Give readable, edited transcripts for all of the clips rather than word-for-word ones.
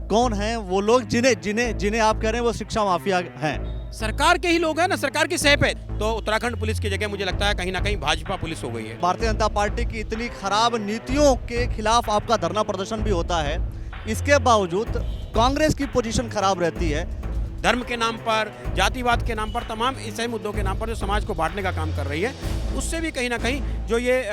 कौन हैं वो लोग जिन्हें जिन्हें जिन्हें आप कह रहे हैं वो शिक्षा माफिया हैं? सरकार के ही लोग हैं ना, सरकार की सह पे। तो उत्तराखंड पुलिस की जगह मुझे लगता है कहीं ना कहीं भाजपा पुलिस हो गई है। भारतीय जनता पार्टी की इतनी खराब नीतियों के खिलाफ आपका धरना प्रदर्शन भी होता है, इसके बावजूद कांग्रेस की पोजीशन खराब रहती है। धर्म के नाम पर, जातिवाद के नाम पर, तमाम ऐसे मुद्दों के नाम पर जो समाज को बांटने का काम कर रही है, उससे भी कहीं ना कहीं जो ये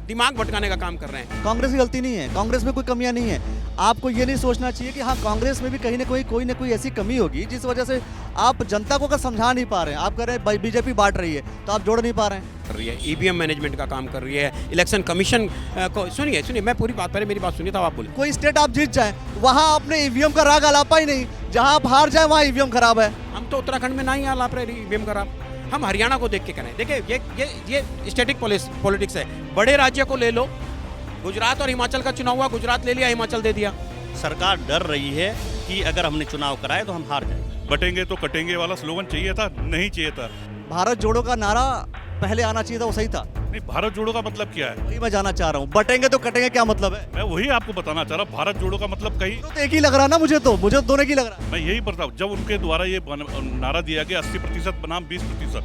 दिमाग भटकाने का काम कर रहे हैं। कांग्रेस की गलती नहीं है, कांग्रेस में कोई कमियां नहीं है। आपको ये नहीं सोचना चाहिए कि हाँ कांग्रेस में भी कहीं ना कोई ना कोई ऐसी कमी होगी जिस वजह से आप जनता को अगर समझा नहीं पा रहे हैं। आप कह रहे हैं बीजेपी बांट रही है तो आप जोड़ नहीं पा रहे हैं। कर रही है, ईवीएम मैनेजमेंट का काम कर रही है, इलेक्शन कमीशन को सुनिए मैं पूरी बात, पहले मेरी बात सुनिए तब आप बोले। कोई स्टेट आप जीत जाए वहां आपने ईवीएम का राग आलापा ही नहीं, जहां आप हार जाए वहां ईवीएम खराब है। हम तो उत्तराखंड में ना ही आलाप रहे ईवीएम खराब, हम हरियाणा को देख के करें। देखिए ये स्टैटिक पॉलिटिक्स है। बड़े राज्य को ले लो, गुजरात और हिमाचल का चुनाव हुआ, गुजरात ले लिया, हिमाचल दे दिया। सरकार डर रही है कि अगर हमने चुनाव कराए तो हम हार जाएंगे। बटेंगे तो कटेंगे वाला स्लोगन चाहिए था, नहीं चाहिए था। भारत जोड़ो का नारा पहले आना चाहिए था, वो सही था। नहीं, भारत जोड़ो का मतलब क्या है? वही मैं जानना चाह रहा हूँ, बटेंगे तो कटेंगे क्या मतलब है? मैं वही आपको बताना चाह रहा हूँ। भारत जोड़ो का मतलब कहीं तो एक ही लग रहा है ना, मुझे तो दोनों की लग रहा है। मैं यही बताऊँ, जब उनके द्वारा ये नारा दिया गया 80% बनाम 20%।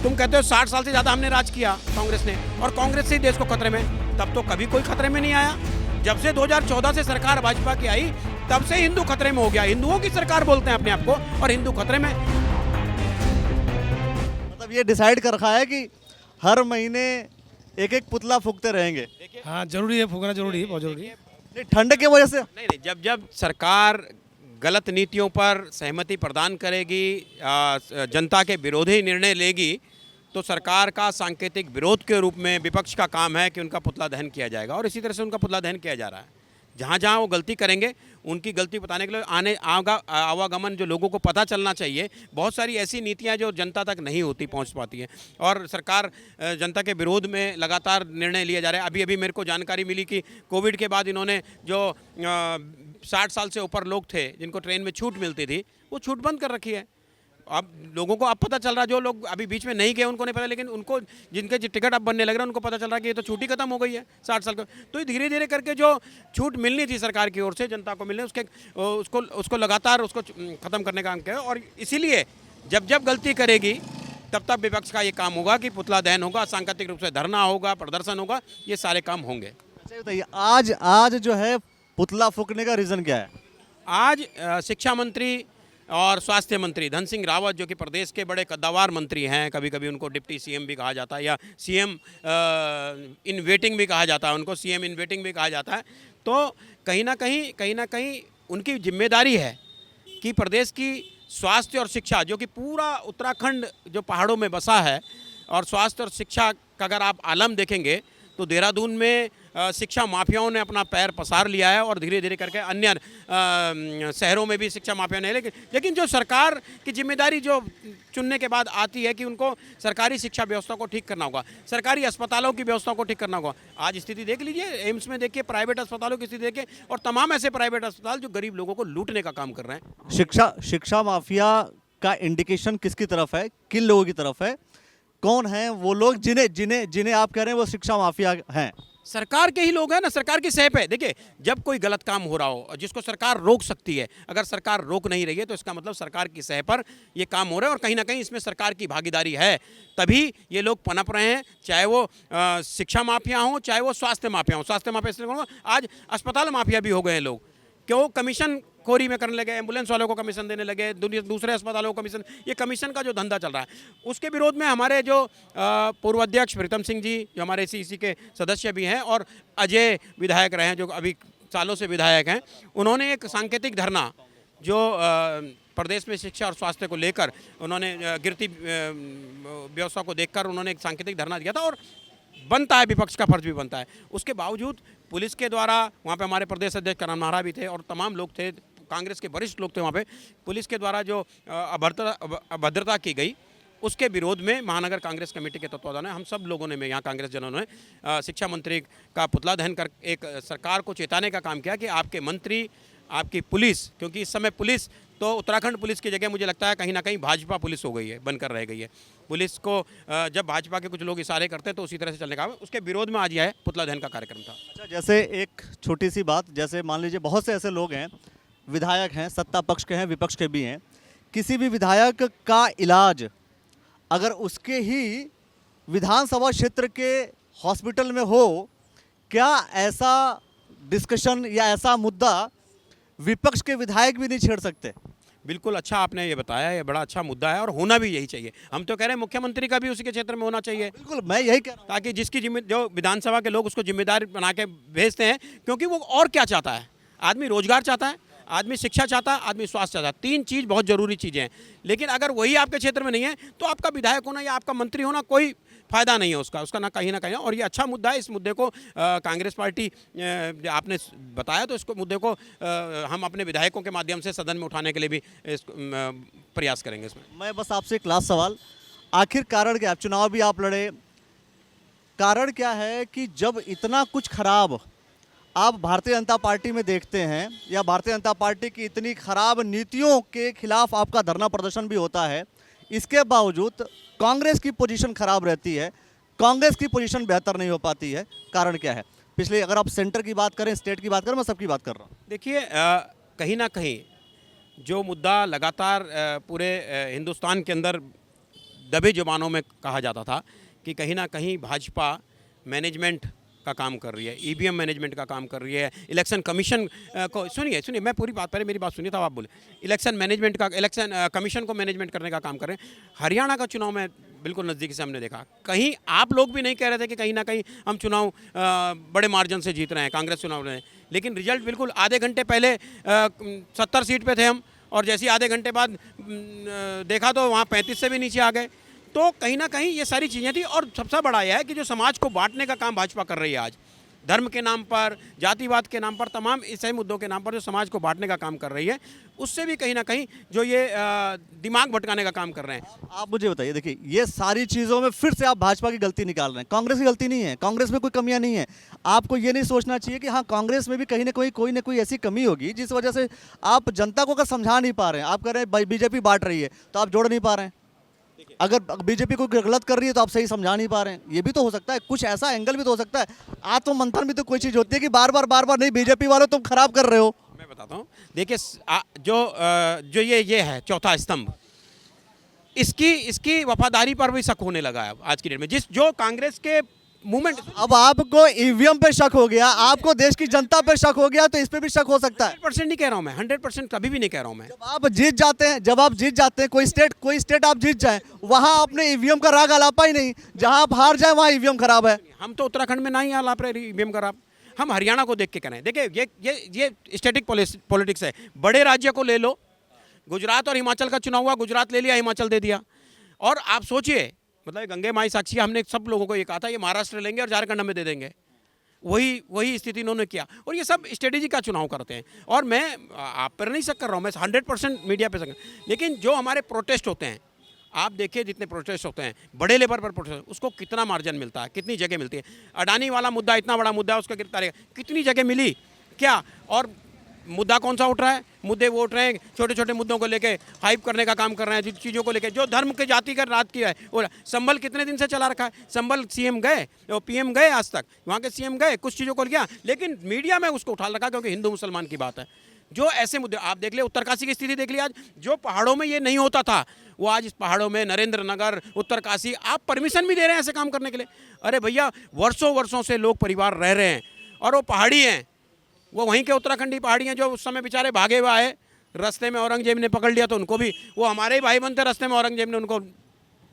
तुम कहते हो 60 साल से ज्यादा हमने राज किया कांग्रेस ने, और कांग्रेस से ही देश को खतरे में, तब तो कभी कोई खतरे में नहीं आया। जब से 2014 से सरकार भाजपा की आई तब से हिंदू खतरे में हो गया। हिंदुओं की सरकार बोलते हैं अपने आप को, और हिंदू खतरे में। मतलब ये डिसाइड कर रखा है कि हर महीने एक एक पुतला फूकते रहेंगे। हाँ जरूरी है, फूकना जरूरी है, बहुत जरूरी है। नहीं, ठंड की वजह से नहीं, जब सरकार गलत नीतियों पर सहमति प्रदान करेगी, जनता के विरोधी निर्णय लेगी, तो सरकार का सांकेतिक विरोध के रूप में विपक्ष का काम है कि उनका पुतला दहन किया जाएगा। और इसी तरह से उनका पुतला दहन किया जा रहा है। जहाँ जहाँ वो गलती करेंगे उनकी गलती बताने के लिए आवागमन जो लोगों को पता चलना चाहिए। बहुत सारी ऐसी नीतियाँ जो जनता तक नहीं होती, पहुँच पाती हैं, और सरकार जनता के विरोध में लगातार निर्णय लिए जा रहे हैं। अभी मेरे को जानकारी मिली कि कोविड के बाद इन्होंने जो 60 साल से ऊपर लोग थे जिनको ट्रेन में छूट मिलती थी, वो छूट बंद कर रखी है। अब लोगों को अब पता चल रहा, जो लोग अभी बीच में नहीं गए उनको नहीं पता, लेकिन उनको जिनके टिकट अब बनने लग रहे हैं उनको पता चल रहा है कि ये तो छूट ही खत्म हो गई है 60 साल का। तो धीरे धीरे करके जो छूट मिलनी थी सरकार की ओर से जनता को मिलने, उसको लगातार उसको ख़त्म करने का काम किया। और इसीलिए जब गलती करेगी तब विपक्ष का ये काम होगा कि पुतला दहन होगा, सांकेतिक रूप से धरना होगा, प्रदर्शन होगा, ये सारे काम होंगे। अच्छा बताइए, आज जो है पुतला फूकने का रीज़न क्या है? आज शिक्षा मंत्री और स्वास्थ्य मंत्री धन सिंह रावत, जो कि प्रदेश के बड़े कद्दावर मंत्री हैं, कभी कभी उनको डिप्टी सीएम भी कहा जाता है, या सीएम इन वेटिंग भी कहा जाता है, उनको सीएम इन वेटिंग भी कहा जाता है। तो कहीं ना कहीं उनकी जिम्मेदारी है कि प्रदेश की स्वास्थ्य और शिक्षा, जो कि पूरा उत्तराखंड जो पहाड़ों में बसा है, और स्वास्थ्य और शिक्षा का अगर आप आलम देखेंगे तो देहरादून में शिक्षा माफियाओं ने अपना पैर पसार लिया है, और धीरे धीरे करके अन्य शहरों में भी शिक्षा माफिया ने। लेकिन जो सरकार की जिम्मेदारी जो चुनने के बाद आती है कि उनको सरकारी शिक्षा व्यवस्था को ठीक करना होगा, सरकारी अस्पतालों की व्यवस्था को ठीक करना होगा। आज स्थिति देख लीजिए, एम्स में देखिए, प्राइवेट अस्पतालों की स्थिति देखिए, और तमाम ऐसे प्राइवेट अस्पताल जो गरीब लोगों को लूटने का काम कर रहे हैं। शिक्षा माफिया का इंडिकेशन किसकी तरफ है, किन लोगों की तरफ है? कौन हैं वो लोग जिन्हें आप कह रहे हैं वो शिक्षा माफिया हैं? सरकार के ही लोग हैं ना, सरकार की सह पे। देखिए, जब कोई गलत काम हो रहा हो जिसको सरकार रोक सकती है, अगर सरकार रोक नहीं रही है तो इसका मतलब सरकार की सह पर ये काम हो रहा है, और कहीं ना कहीं इसमें सरकार की भागीदारी है, तभी ये लोग पनप रहे हैं। चाहे वो शिक्षा माफिया हों, चाहे वो स्वास्थ्य माफिया हों। स्वास्थ्य माफिया इसलिए आज अस्पताल माफिया भी हो गए हैं लोग, क्यों? कमीशन खोरी में करने लगे, एम्बुलेंस वालों को कमीशन देने लगे, दूसरे अस्पतालों को कमीशन, ये कमीशन का जो धंधा चल रहा है, उसके विरोध में हमारे जो पूर्व अध्यक्ष प्रीतम सिंह जी, जो हमारे सीईसी के सदस्य भी हैं, और अजय विधायक रहे हैं जो अभी सालों से विधायक हैं, उन्होंने एक सांकेतिक धरना जो प्रदेश में शिक्षा और स्वास्थ्य को लेकर, उन्होंने गिरती व्यवस्था को देखकर उन्होंने एक सांकेतिक धरना दिया था, और बनता है, विपक्ष का फर्ज भी बनता है। उसके बावजूद पुलिस के द्वारा, वहाँ पे हमारे प्रदेश अध्यक्ष करण महारा भी थे और तमाम लोग थे, कांग्रेस के वरिष्ठ लोग थे वहाँ पे, पुलिस के द्वारा जो अभद्रता की गई, उसके विरोध में महानगर कांग्रेस कमेटी के तत्वाधान में हम सब लोगों ने, यहाँ कांग्रेस जनों ने शिक्षा मंत्री का पुतला दहन कर एक सरकार को चेताने का काम किया कि आपके मंत्री, आपकी पुलिस, क्योंकि इस समय पुलिस तो उत्तराखंड पुलिस की जगह मुझे लगता है कहीं ना कहीं भाजपा पुलिस हो गई है, बनकर रह गई है। पुलिस को जब भाजपा के कुछ लोग इशारे करते हैं तो उसी तरह से चलने का, उसके विरोध में आज यह पुतला दहन का कार्यक्रम था। अच्छा, जैसे एक छोटी सी बात, जैसे मान लीजिए बहुत से ऐसे लोग हैं विधायक हैं, सत्ता पक्ष के हैं, विपक्ष के भी हैं, किसी भी विधायक का इलाज अगर उसके ही विधानसभा क्षेत्र के हॉस्पिटल में हो, क्या ऐसा डिस्कशन या ऐसा मुद्दा विपक्ष के विधायक भी नहीं छेड़ सकते? बिल्कुल अच्छा आपने ये बताया, ये बड़ा अच्छा मुद्दा है और होना भी यही चाहिए। हम तो कह रहे हैं मुख्यमंत्री का भी उसी के क्षेत्र में होना चाहिए, बिल्कुल, मैं यही कह रहा हूँ। ताकि जिसकी जो विधानसभा के लोग उसको जिम्मेदार बना के भेजते हैं, क्योंकि वो और क्या चाहता है, आदमी रोजगार चाहता है, आदमी शिक्षा चाहता है, आदमी स्वास्थ्य चाहता है, तीन चीज़ बहुत ज़रूरी चीज़ें हैं। लेकिन अगर वही आपके क्षेत्र में नहीं है तो आपका विधायक होना या आपका मंत्री होना कोई फ़ायदा नहीं है उसका ना कहीं और ये अच्छा मुद्दा है। इस मुद्दे को कांग्रेस पार्टी आपने बताया, तो इसको मुद्दे को हम अपने विधायकों के माध्यम से सदन में उठाने के लिए भी प्रयास करेंगे। इसमें मैं बस आपसे एक लास्ट सवाल, आखिर कारण क्या, चुनाव भी आप लड़े, कारण क्या है कि जब इतना कुछ खराब आप भारतीय जनता पार्टी में देखते हैं या भारतीय जनता पार्टी की इतनी खराब नीतियों के खिलाफ आपका धरना प्रदर्शन भी होता है, इसके बावजूद कांग्रेस की पोजीशन खराब रहती है, कांग्रेस की पोजीशन बेहतर नहीं हो पाती है? कारण क्या है? पिछले अगर आप सेंटर की बात करें, स्टेट की बात करें, मैं सबकी बात कर रहा हूँ। देखिए, कहीं ना कहीं जो मुद्दा लगातार पूरे हिंदुस्तान के अंदर दबे जुबानों में कहा जाता था कि कहीं ना कहीं भाजपा मैनेजमेंट का काम कर रही है, ईवीएम मैनेजमेंट का काम कर रही है, इलेक्शन कमीशन को सुनिए मैं पूरी बात, पहले मेरी बात सुनिए तब आप बोले। इलेक्शन मैनेजमेंट का, इलेक्शन कमीशन को मैनेजमेंट करने का काम कर रहे हैं। हरियाणा का चुनाव में बिल्कुल नज़दीकी से हमने देखा, कहीं आप लोग भी नहीं कह रहे थे कि कहीं ना कहीं हम चुनाव बड़े मार्जिन से जीत रहे हैं, कांग्रेस चुनाव रहे हैं, लेकिन रिजल्ट बिल्कुल आधे घंटे पहले 70 सीट पे थे हम, और जैसे ही आधे घंटे बाद देखा तो वहाँ 35 से भी नीचे आ गए। तो कहीं ना कहीं ये सारी चीज़ें थी, और सबसे बड़ा यह है कि जो समाज को बांटने का काम भाजपा कर रही है आज, धर्म के नाम पर, जातिवाद के नाम पर, तमाम ऐसे मुद्दों के नाम पर जो समाज को बांटने का काम कर रही है, उससे भी कहीं ना कहीं जो ये दिमाग भटकाने का काम कर रहे हैं। आप मुझे बताइए, देखिए ये सारी चीज़ों में फिर से आप भाजपा की गलती निकाल रहे हैं, कांग्रेस की गलती नहीं है, कांग्रेस में कोई कमियां नहीं है। आपको ये नहीं सोचना चाहिए कि हाँ कांग्रेस में भी कहीं ना कोई ऐसी कमी होगी जिस वजह से आप जनता को अगर समझा नहीं पा रहे हैं। आप कह रहे हैं बीजेपी बांट रही है, तो आप जोड़ नहीं पा रहे हैं। अगर बीजेपी कोई गलत कर रही है तो आप सही समझा नहीं पा रहे हैं। ये भी तो हो सकता है, कुछ ऐसा एंगल भी तो हो सकता है। आत्ममंथन भी तो कोई चीज़ होती है कि बार बार नहीं, बीजेपी वालों तुम खराब कर रहे हो। मैं बताता हूँ, देखिए जो ये है चौथा स्तंभ, इसकी वफादारी पर भी शक होने लगा है आज की डेट में। जो कांग्रेस के मूवमेंट, अब आपको ईवीएम पे शक हो गया, आपको देश की जनता पे शक हो गया, तो इस पे भी शक हो सकता है। 100% नहीं कह रहा हूँ मैं, 100% कभी भी नहीं कह रहा हूँ मैं। जब आप जीत जाते हैं, कोई स्टेट आप जीत जाए, वहां आपने ईवीएम का राग आलापा ही नहीं, जहां आप हार जाए वहां ईवीएम खराब है। हम तो उत्तराखंड में ना ही आलाप रहे ईवीएम खराब, हम हरियाणा को देख के करें। देखिए ये स्टैटिक पॉलिटिक्स है। बड़े राज्य को ले लो, गुजरात और हिमाचल का चुनाव हुआ, गुजरात ले लिया, हिमाचल दे दिया। और आप सोचिए, मतलब गंगे माई साक्षी, हमने सब लोगों को ये कहा था ये महाराष्ट्र लेंगे और झारखंड हमें दे देंगे, वही स्थिति इन्होंने किया। और ये सब स्ट्रेटेजी का चुनाव करते हैं। और मैं आप पर नहीं शक कर रहा हूँ, मैं 100% मीडिया पे शक, लेकिन जो हमारे प्रोटेस्ट होते हैं, आप देखिए जितने प्रोटेस्ट होते हैं, बड़े लेवल पर प्रोटेस्ट, उसको कितना मार्जिन मिलता है, कितनी जगह मिलती है। अडानी वाला मुद्दा इतना बड़ा मुद्दा है, उसका गिरफ्तारी कितनी जगह मिली क्या? और मुद्दा कौन सा उठ रहा है? मुद्दे वो उठ रहे हैं छोटे छोटे मुद्दों को लेके हाइप करने का काम कर रहे हैं, जिन चीज़ों को लेके जो धर्म के जाति का रात किया है। और संभल कितने दिन से चला रखा है, संभल सीएम गए, पीएम गए, आज तक वहाँ के सीएम गए, कुछ चीज़ों को लिया, लेकिन मीडिया में उसको उठा रखा क्योंकि हिंदू मुसलमान की बात है। जो ऐसे मुद्दे आप देख ले, उत्तरकाशी की स्थिति देख ली आज, जो पहाड़ों में ये नहीं होता था, वो आज इस पहाड़ों में, नरेंद्र नगर, उत्तरकाशी, आप परमिशन भी दे रहे हैं ऐसे काम करने के लिए। अरे भैया, वर्षों से लोग परिवार रह रहे हैं और वो पहाड़ी हैं, वो वहीं के उत्तराखंडी पहाड़ी हैं जो उस समय बेचारे भागे हुए आए, रास्ते में औरंगजेब ने पकड़ लिया तो उनको भी, वो हमारे ही भाई बंद थे, रास्ते में औरंगजेब ने उनको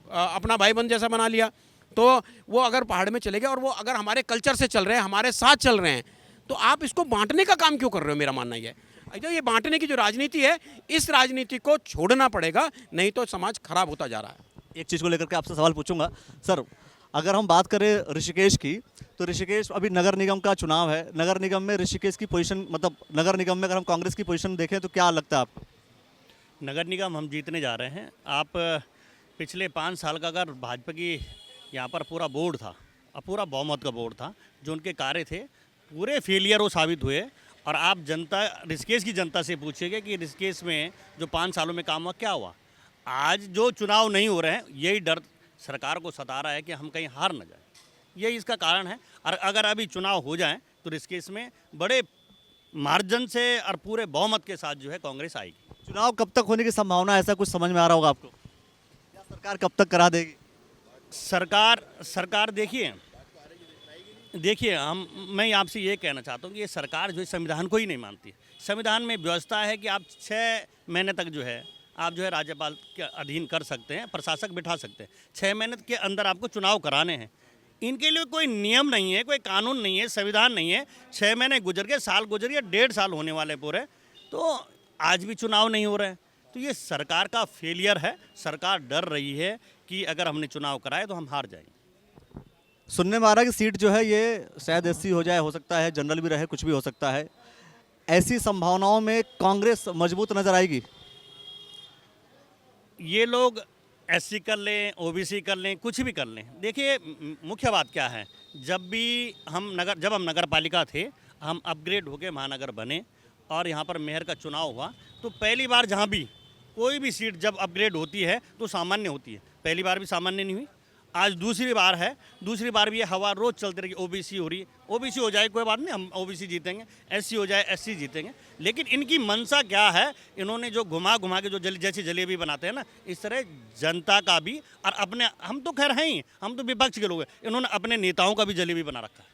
अपना भाई बंद जैसा बना लिया। तो वो अगर पहाड़ में चले गए और वो अगर हमारे कल्चर से चल रहे हैं, हमारे साथ चल रहे हैं, तो आप इसको बांटने का काम क्यों कर रहे हो? मेरा मानना ये है, जो ये बांटने की जो राजनीति है, इस राजनीति को छोड़ना पड़ेगा, नहीं तो समाज खराब होता जा रहा है। एक चीज़ को लेकर के आपसे सवाल पूछूंगा सर, अगर हम बात करें ऋषिकेश की, तो ऋषिकेश अभी नगर निगम का चुनाव है, नगर निगम में ऋषिकेश की पोजीशन, मतलब नगर निगम में अगर हम कांग्रेस की पोजीशन देखें तो क्या लगता है आपको? नगर निगम हम जीतने जा रहे हैं। आप पिछले 5 साल का अगर भाजपा की यहाँ पर पूरा बोर्ड था, पूरा बहुमत का बोर्ड था, जो उनके कार्य थे पूरे फेलियर वो साबित हुए। और आप जनता, ऋषिकेश की जनता से पूछिएगा कि ऋषिकेश में जो 5 सालों में काम हुआ क्या हुआ। आज जो चुनाव नहीं हो रहे हैं, यही डर सरकार को सता रहा है कि हम कहीं हार न जाए, यही इसका कारण है। और अगर अभी चुनाव हो जाए तो ऋषिकेश में बड़े मार्जिन से और पूरे बहुमत के साथ जो है कांग्रेस आएगी। चुनाव कब तक होने की संभावना है, ऐसा कुछ समझ में आ रहा होगा आपको? या सरकार कब तक करा देगी? सरकार देखिए मैं आपसे ये कहना चाहता हूँ कि ये सरकार जो है संविधान को ही नहीं मानती। संविधान में व्यवस्था है कि आप 6 महीने तक जो है आप जो है राज्यपाल के अधीन कर सकते हैं, प्रशासक बिठा सकते हैं। 6 महीने के अंदर आपको चुनाव कराने हैं। इनके लिए कोई नियम नहीं है, कोई कानून नहीं है, संविधान नहीं है। 6 महीने गुजर गए, साल गुजर गया, 1.5 साल होने वाले पूरे, तो आज भी चुनाव नहीं हो रहे हैं। तो ये सरकार का फेलियर है। सरकार डर रही है कि अगर हमने चुनाव कराए तो हम हार जाएंगे। सुनने में आ रहा है कि सीट जो है ये शायद एससी हो जाए, हो सकता है जनरल भी रहे, कुछ भी हो सकता है। ऐसी संभावनाओं में कांग्रेस मजबूत नजर आएगी? ये लोग एससी कर लें, ओबीसी कर लें, कुछ भी कर लें। देखिए मुख्य बात क्या है, जब हम नगर पालिका थे, हम अपग्रेड होके महानगर बने और यहाँ पर मेयर का चुनाव हुआ, तो पहली बार जहाँ भी कोई भी सीट जब अपग्रेड होती है तो सामान्य होती है। पहली बार भी सामान्य नहीं हुई, आज दूसरी बार है। दूसरी बार भी ये हवा रोज चलती रही। ओबीसी हो रही है, ओबीसी हो जाए कोई बात नहीं, हम ओबीसी जीतेंगे, एससी हो जाए एससी जीतेंगे। लेकिन इनकी मंशा क्या है, इन्होंने जो घुमा के जो जैसी जलेबी बनाते हैं ना, इस तरह जनता का भी और अपने, हम तो खैर हैं ही, हम तो विपक्ष के लोग हैं, इन्होंने अपने नेताओं का भी जलेबी बना रखा है।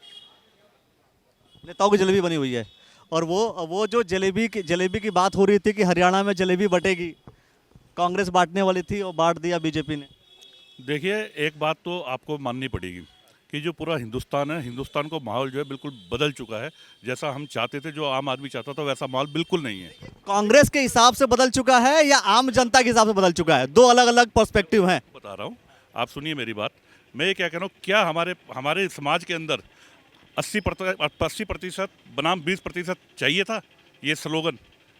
नेताओं की जलेबी बनी हुई है। और वो जो जलेबी की बात हो रही थी कि हरियाणा में जलेबी बटेगी, कांग्रेस बांटने वाली थी और बांट दिया बीजेपी ने। देखिए, एक बात तो आपको माननी पड़ेगी कि जो पूरा हिंदुस्तान है, हिंदुस्तान को माहौल जो है बिल्कुल बदल चुका है। जैसा हम चाहते थे, जो आम आदमी चाहता था, वैसा माहौल बिल्कुल नहीं है। कांग्रेस के हिसाब से बदल चुका है या आम जनता के हिसाब से बदल चुका है? दो अलग अलग पर्सपेक्टिव हैं। बता रहा हूँ, आप सुनिए मेरी बात। मैं ये क्या कह रहा हूँ, क्या हमारे समाज के अंदर 80% बनाम 20% चाहिए था? ये स्लोगन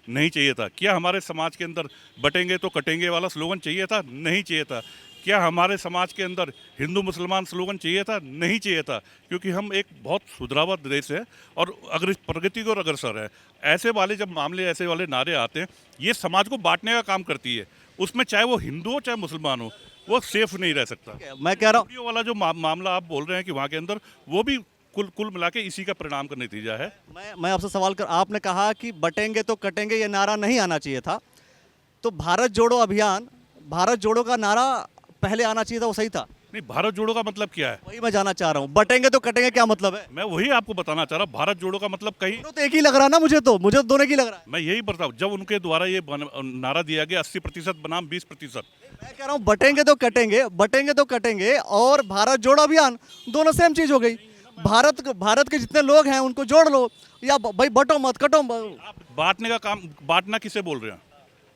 नहीं चाहिए था। क्या हमारे समाज के अंदर बटेंगे तो कटेंगे वाला स्लोगन चाहिए था? नहीं चाहिए था। क्या हमारे समाज के अंदर हिंदू मुसलमान स्लोगन चाहिए था? नहीं चाहिए था। क्योंकि हम एक बहुत सुधरावा देश है और प्रगति को अग्रसर है। ऐसे वाले जब मामले, ऐसे वाले नारे आते हैं, ये समाज को बांटने का काम करती है। उसमें चाहे वो हिंदू हो चाहे मुसलमान हो, वो सेफ नहीं रह सकता। मैं कह रहा हूँ, वाला जो मामला आप बोल रहे हैं कि वहाँ के अंदर, वो भी कुल मिला के इसी का परिणाम का नतीजा है। मैं आपसे सवाल कर, आपने कहा कि बटेंगे तो कटेंगे ये नारा नहीं आना चाहिए था, तो भारत जोड़ो अभियान, भारत जोड़ो का नारा पहले आना चाहिए था, वो सही था? नहीं, भारत जोड़ो का मतलब क्या है? वही मैं जानना चाह रहा हूँ। बटेंगे तो कटेंगे क्या मतलब है? मैं वही आपको बताना चाह रहा हूँ। भारत जोड़ो का मतलब कहीं तो एक ही लग रहा है ना, मुझे तो दोनों की लग रहा है। मैं यही बताऊँ, जब उनके द्वारा ये नारा दिया गया 80% बनाम 20%, मैं कह रहा हूँ बटेंगे तो कटेंगे और भारत जोड़ो अभियान, दोनों सेम चीज हो गई। भारत के जितने लोग हैं उनको जोड़ लो, या भाई बटो मत कटो। आप बांटने का काम, बांटना किससे बोल रहे हैं?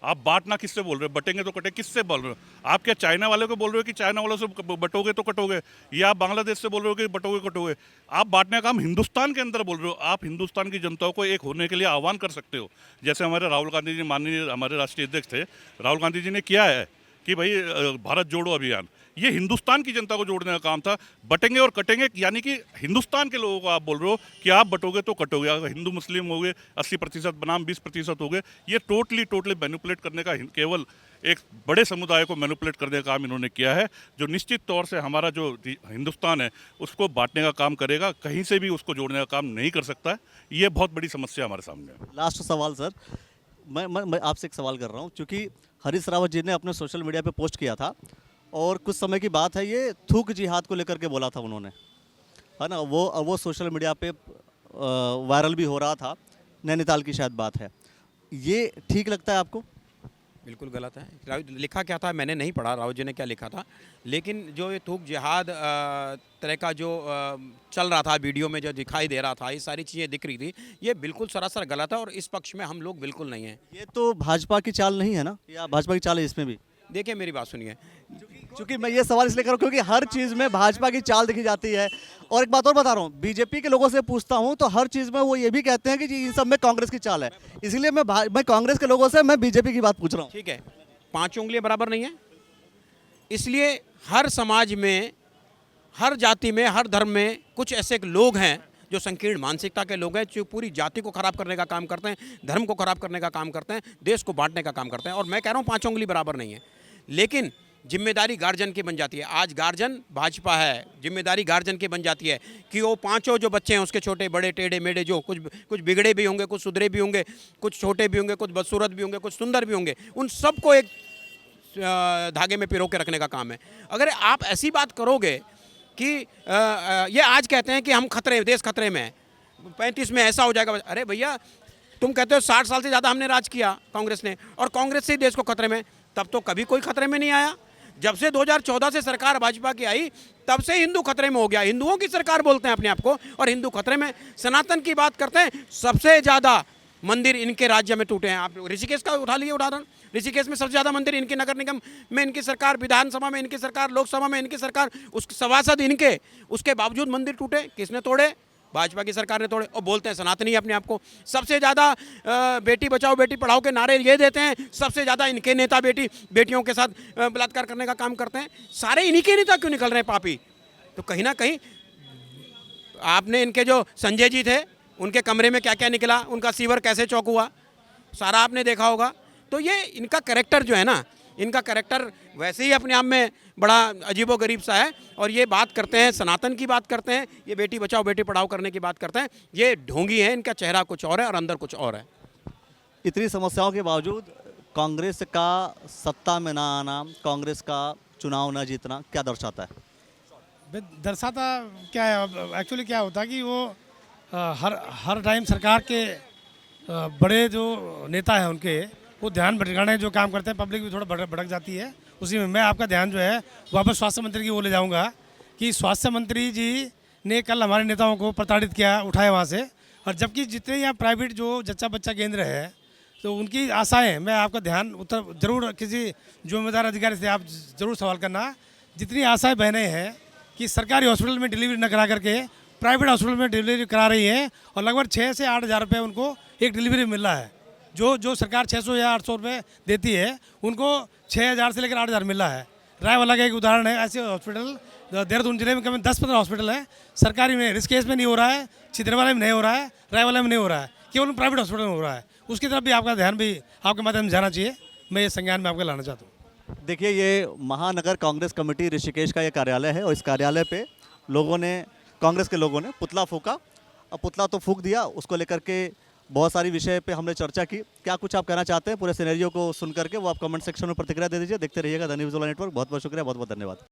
आप बांटना किससे बोल रहे हो? बटेंगे तो कटेंगे किससे बोल रहे हो? आप क्या चाइना वाले को बोल रहे हो कि चाइना वालों से बटोगे तो कटोगे, या आप बांग्लादेश से बोल रहे हो कि बटोगे कटोगे? आप बांटने का काम हिंदुस्तान के अंदर बोल रहे हो। आप हिंदुस्तान की जनता को एक होने के लिए आह्वान कर सकते हो। जैसे हमारे राहुल गांधी जी, माननीय हमारे राष्ट्रीय अध्यक्ष थे राहुल गांधी जी ने किया है कि भाई भारत जोड़ो अभियान, ये हिंदुस्तान की जनता को जोड़ने का काम था। बटेंगे और कटेंगे यानी कि हिंदुस्तान के लोगों को आप बोल रहे हो कि आप बटोगे तो कटोगे। अगर हिंदू मुस्लिम हो गए 80% बनाम 20% हो गए, ये टोटली मैनिपुलेट करने का, केवल एक बड़े समुदाय को मैनिपुलेट करने का काम इन्होंने किया है, जो निश्चित तौर से हमारा जो हिंदुस्तान है उसको बांटने का काम करेगा, कहीं से भी उसको जोड़ने का काम नहीं कर सकता है। ये बहुत बड़ी समस्या हमारे सामने है। लास्ट सवाल सर, मैं आपसे एक सवाल कर रहा हूँ, क्योंकि हरीश रावत जी ने अपने सोशल मीडिया पे पोस्ट किया था और कुछ समय की बात है, ये थूक जिहाद को लेकर के बोला था उन्होंने, है ना। वो सोशल मीडिया पे वायरल भी हो रहा था। नैनीताल की शायद बात है, ये ठीक लगता है आपको? बिल्कुल गलत है। लिखा क्या था मैंने नहीं पढ़ा, रावत जी ने क्या लिखा था, लेकिन जो ये थूक जिहाद तरह का जो चल रहा था, वीडियो में जो दिखाई दे रहा था, ये सारी चीज़ें दिख रही थी, ये बिल्कुल सरासर गलत है और इस पक्ष में हम लोग बिल्कुल नहीं हैं। ये तो भाजपा की चाल नहीं है ना, या भाजपा की चाल है इसमें भी? देखिए मेरी बात सुनिए, क्योंकि मैं ये सवाल इसलिए कर रहा हूँ क्योंकि हर चीज़ में भाजपा की चाल दिखी जाती है। और एक बात और बता रहा हूँ, बीजेपी के लोगों से पूछता हूँ तो हर चीज़ में वो ये भी कहते हैं कि जी इन सब में कांग्रेस की चाल है। इसलिए मैं कांग्रेस के लोगों से मैं बीजेपी की बात पूछ रहा हूँ। ठीक है, 5 उंगलियां बराबर नहीं है, इसलिए हर समाज में, हर जाति में, हर धर्म में कुछ ऐसे लोग हैं जो संकीर्ण मानसिकता के लोग हैं, जो पूरी जाति को खराब करने का काम करते हैं, धर्म को खराब करने का काम करते हैं, देश को बांटने का काम करते हैं। और मैं कह रहा हूँ 5 उंगली बराबर नहीं है, लेकिन जिम्मेदारी गार्जियन की बन जाती है। आज गार्जियन भाजपा है, जिम्मेदारी गार्जियन की बन जाती है कि वो पांचों जो बच्चे हैं उसके छोटे बड़े टेढ़े मेढ़े जो कुछ बिगड़े भी होंगे, कुछ सुधरे भी होंगे, कुछ छोटे भी होंगे, कुछ बदसूरत भी होंगे, कुछ सुंदर भी होंगे, उन सबको एक धागे में पिरो के रखने का काम है। अगर आप ऐसी बात करोगे कि ये आज कहते हैं कि हम खतरे, देश खतरे में है, 35 में ऐसा हो जाएगा, अरे भैया तुम कहते हो 60 साल से ज़्यादा हमने राज किया कांग्रेस ने, और कांग्रेस से ही देश को खतरे में, तब तो कभी कोई खतरे में नहीं आया। जब से 2014 से सरकार भाजपा की आई तब से हिंदू खतरे में हो गया। हिंदुओं की सरकार बोलते हैं अपने आप को, और हिंदू खतरे में। सनातन की बात करते हैं, सबसे ज़्यादा मंदिर इनके राज्य में टूटे हैं। आप ऋषिकेश का उठा लिए उदाहरण, ऋषिकेश में सबसे ज़्यादा मंदिर इनके नगर निगम में इनकी सरकार, विधानसभा में इनकी सरकार, लोकसभा में इनकी सरकार, उस सभासद इनके, उसके बावजूद मंदिर टूटे। किसने तोड़े? भाजपा की सरकार ने तोड़े। और बोलते हैं सनातनी अपने आप को। सबसे ज़्यादा बेटी बचाओ बेटी पढ़ाओ के नारे ये देते हैं, सबसे ज़्यादा इनके नेता बेटियों के साथ बलात्कार करने का काम करते हैं। सारे इन्हीं के नेता क्यों निकल रहे हैं पापी? तो कहीं ना कहीं आपने इनके जो संजय जी थे उनके कमरे में क्या क्या निकला, उनका सीवर कैसे चौक हुआ, सारा आपने देखा होगा। तो ये इनका कैरेक्टर जो है ना, इनका कैरेक्टर वैसे ही अपने आप में बड़ा अजीबोगरीब सा है। और ये बात करते हैं, सनातन की बात करते हैं, ये बेटी बचाओ बेटी पढ़ाओ करने की बात करते हैं। ये ढोंगी है, इनका चेहरा कुछ और है और अंदर कुछ और है। इतनी समस्याओं के बावजूद कांग्रेस का सत्ता में ना आना, कांग्रेस का चुनाव न जीतना क्या दर्शाता है? दर्शाता क्या है, एक्चुअली क्या होता है कि वो हर टाइम सरकार के बड़े जो नेता हैं उनके वो ध्यान भटकाने जो काम करते हैं, पब्लिक भी थोड़ा भटक जाती है उसी में। मैं आपका ध्यान जो है वापस स्वास्थ्य मंत्री की ओर ले जाऊंगा कि स्वास्थ्य मंत्री जी ने कल हमारे नेताओं को प्रताड़ित किया, उठाया वहाँ से। और जबकि जितने यहाँ प्राइवेट जो जच्चा बच्चा केंद्र है तो उनकी आशाएं, मैं आपका ध्यान उत्तर जरूर किसी जिम्मेदार अधिकारी से आप जरूर सवाल करना। जितनी आशाएं बहने हैं कि सरकारी हॉस्पिटल में डिलीवरी न करा करके प्राइवेट हॉस्पिटल में डिलीवरी करा रही हैं, और लगभग 6 से 8 हज़ार रुपये उनको एक डिलीवरी मिल रहा है। जो सरकार 600 या 800 रुपये देती है उनको 6000 से लेकर 8000 मिल रहा है। रायवाला का एक उदाहरण है। ऐसे हॉस्पिटल देहरादून जिले में कम 10-15 हॉस्पिटल है सरकारी में, ऋषिकेश में नहीं हो रहा है, छिंदवाड़ा में नहीं हो रहा है, रायवाला में नहीं हो रहा है, केवल प्राइवेट हॉस्पिटल में हो रहा है। उसकी तरफ भी आपका ध्यान भी आपके माध्यम से जाना चाहिए। मैं ये संज्ञान में आपको लाना चाहता हूँ। देखिए, ये महानगर कांग्रेस कमेटी ऋषिकेश का ये कार्यालय है, और इस कार्यालय पे कांग्रेस के लोगों ने पुतला फूका। अब पुतला तो फूक दिया, उसको लेकर के बहुत सारी विषय पे हमने चर्चा की। क्या कुछ आप कहना चाहते हैं पूरे सिनेरियो को सुन करके, वो आप कमेंट सेक्शन में प्रतिक्रिया दे दीजिए। देखते रहिएगा द न्यूज़ वाला नेटवर्क। बहुत बहुत शुक्रिया, बहुत बहुत धन्यवाद।